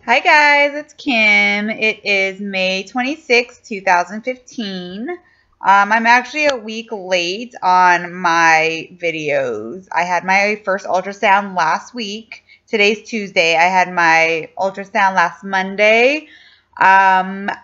Hi guys, it's Kim. It is May 26, 2015. I'm actually a week late on my videos. I had my first ultrasound last week. Today's Tuesday. I had my ultrasound last Monday.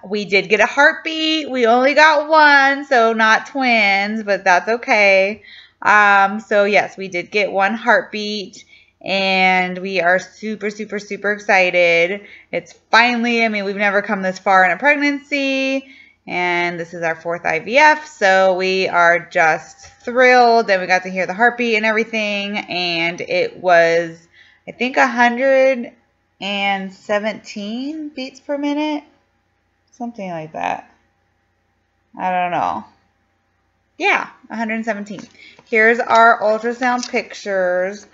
We did get a heartbeat. We only got one, so not twins, but that's okay. So yes, we did get one heartbeat. And we are super, super, super excited. It's finally, we've never come this far in a pregnancy, and this is our fourth IVF, so we are just thrilled that we got to hear the heartbeat and everything, and it was, I think, 117 beats per minute, something like that. I don't know. Yeah, 117. Here's our ultrasound pictures.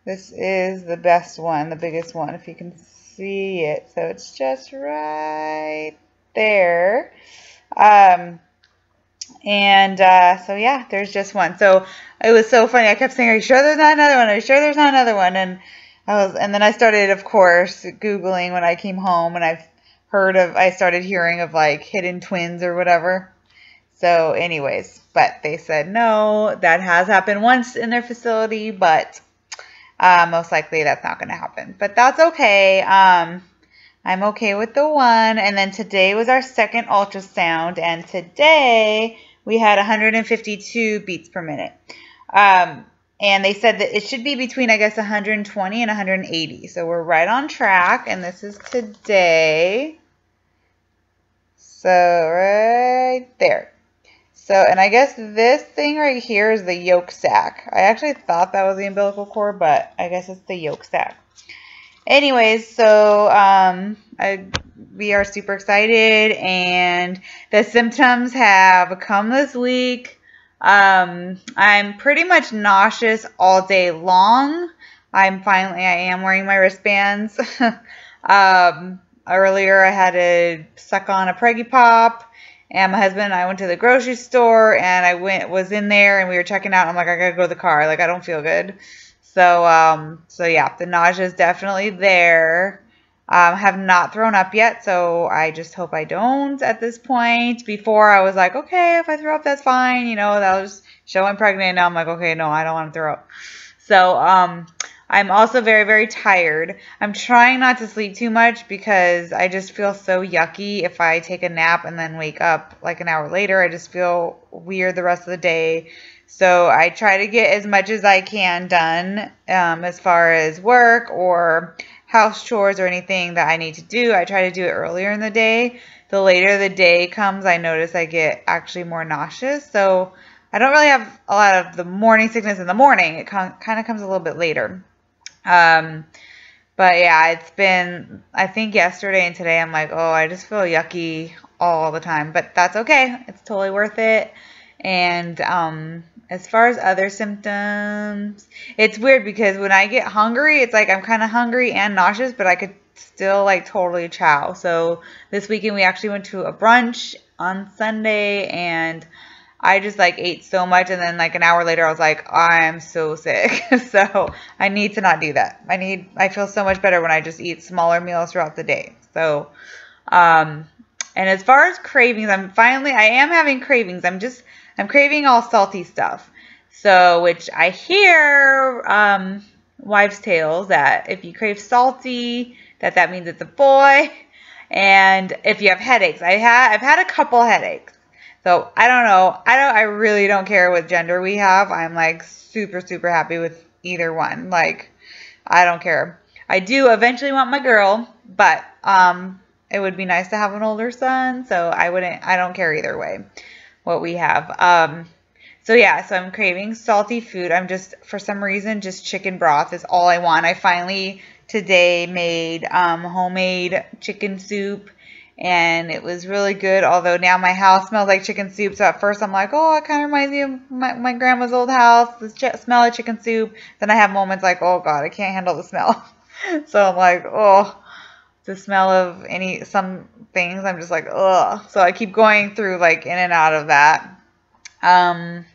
This is the best one, the biggest one, if you can see it. So it's just right there. So yeah, there's just one. So it was so funny. I kept saying, "Are you sure there's not another one? Are you sure there's not another one?" And then I started, of course, Googling when I came home, and I started hearing of like hidden twins or whatever. So anyways, but they said no, that has happened once in their facility, but most likely that's not going to happen, but that's okay. I'm okay with the one. And then today was our second ultrasound, and today we had 152 beats per minute. And they said that it should be between, I guess, 120 and 180. So we're right on track, and this is today. So right there. So, and I guess this thing right here is the yolk sac. I actually thought that was the umbilical cord, but I guess it's the yolk sac. Anyways, so we are super excited, and the symptoms have come this week. I'm pretty much nauseous all day long. I am wearing my wristbands. Earlier I had to suck on a Preggy Pop. And my husband and I went to the grocery store, and I was in there, and we were checking out. I'm like, I gotta go to the car. Like, I don't feel good. So yeah, the nausea is definitely there. Have not thrown up yet, so I just hope I don't at this point. Before I was like, okay, if I throw up, that's fine. You know, that was showing pregnant. Now I'm like, okay, no, I don't want to throw up. So I'm also very, very tired. I'm trying not to sleep too much because I just feel so yucky if I take a nap and then wake up like an hour later. I just feel weird the rest of the day. So I try to get as much as I can done as far as work or house chores or anything that I need to do. I try to do it earlier in the day. The later the day comes, I notice I get actually more nauseous. So I don't really have a lot of the morning sickness in the morning. It kind of comes a little bit later. But yeah, it's been, I think yesterday and today I'm like, oh, I just feel yucky all the time, but that's okay. It's totally worth it. And as far as other symptoms, it's weird because when I get hungry, it's like I'm kind of hungry and nauseous, but I could still like totally chow. So this weekend we actually went to a brunch on Sunday, and I just like ate so much, and then like an hour later I was like, I'm so sick. So I need to not do that. I feel so much better when I just eat smaller meals throughout the day. So and as far as cravings, I am having cravings. I'm craving all salty stuff. So which I hear wives' tales that if you crave salty, that means it's a boy. And if you have headaches, I've had a couple headaches. So I don't know. I really don't care what gender we have. I'm like super, super happy with either one. Like, I don't care. I do eventually want my girl, but it would be nice to have an older son. So I don't care either way what we have. So yeah, so I'm craving salty food. I'm just, for some reason, just chicken broth is all I want. I finally today made homemade chicken soup. And it was really good, although now my house smells like chicken soup. So at first I'm like, oh, it kind of reminds me of my grandma's old house, the smell of chicken soup. Then I have moments like, oh, God, I can't handle the smell. So I'm like, oh, the smell of some things, I'm just like, ugh. So I keep going through like in and out of that. And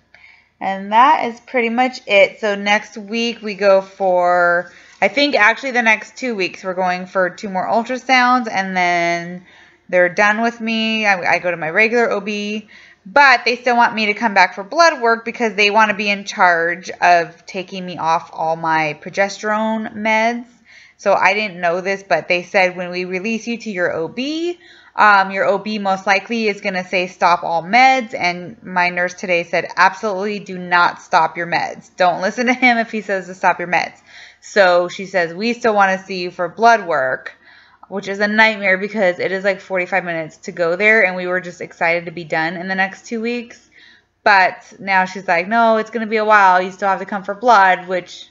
that is pretty much it. So next week we go for, I think actually the next 2 weeks we're going for 2 more ultrasounds, and then they're done with me. I go to my regular OB, but they still want me to come back for blood work because they want to be in charge of taking me off all my progesterone meds. So I didn't know this, but they said when we release you to your OB most likely is going to say stop all meds, and my nurse today said absolutely do not stop your meds. Don't listen to him if he says to stop your meds. So she says we still want to see you for blood work, which is a nightmare because it is like 45 minutes to go there, and we were just excited to be done in the next 2 weeks. But now she's like, no, it's going to be a while. You still have to come for blood, which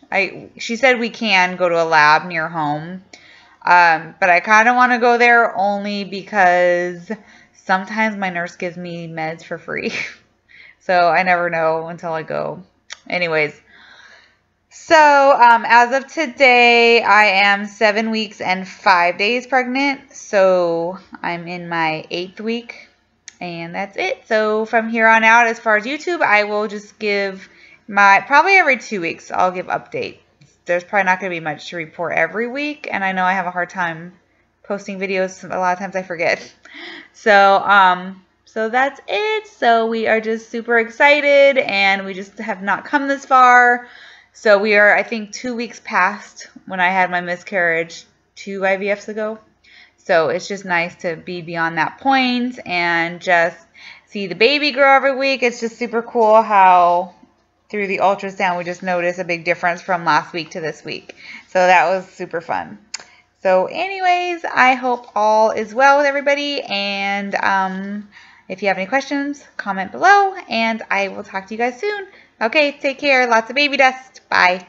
she said we can go to a lab near home. But I kind of want to go there only because sometimes my nurse gives me meds for free. So I never know until I go. Anyways, so as of today, I am 7 weeks and 5 days pregnant. So I'm in my 8th week. And that's it. So from here on out, as far as YouTube, I will just give probably every 2 weeks, I'll give updates. There's probably not going to be much to report every week, and I know I have a hard time posting videos. A lot of times I forget. So, so that's it. So we are just super excited, and we just have not come this far. So we are, I think, 2 weeks past when I had my miscarriage 2 IVFs ago. So it's just nice to be beyond that point and just see the baby grow every week. It's just super cool how through the ultrasound we just noticed a big difference from last week to this week. So that was super fun. So anyways, I hope all is well with everybody. And if you have any questions, comment below. And I will talk to you guys soon. Okay, take care. Lots of baby dust. Bye.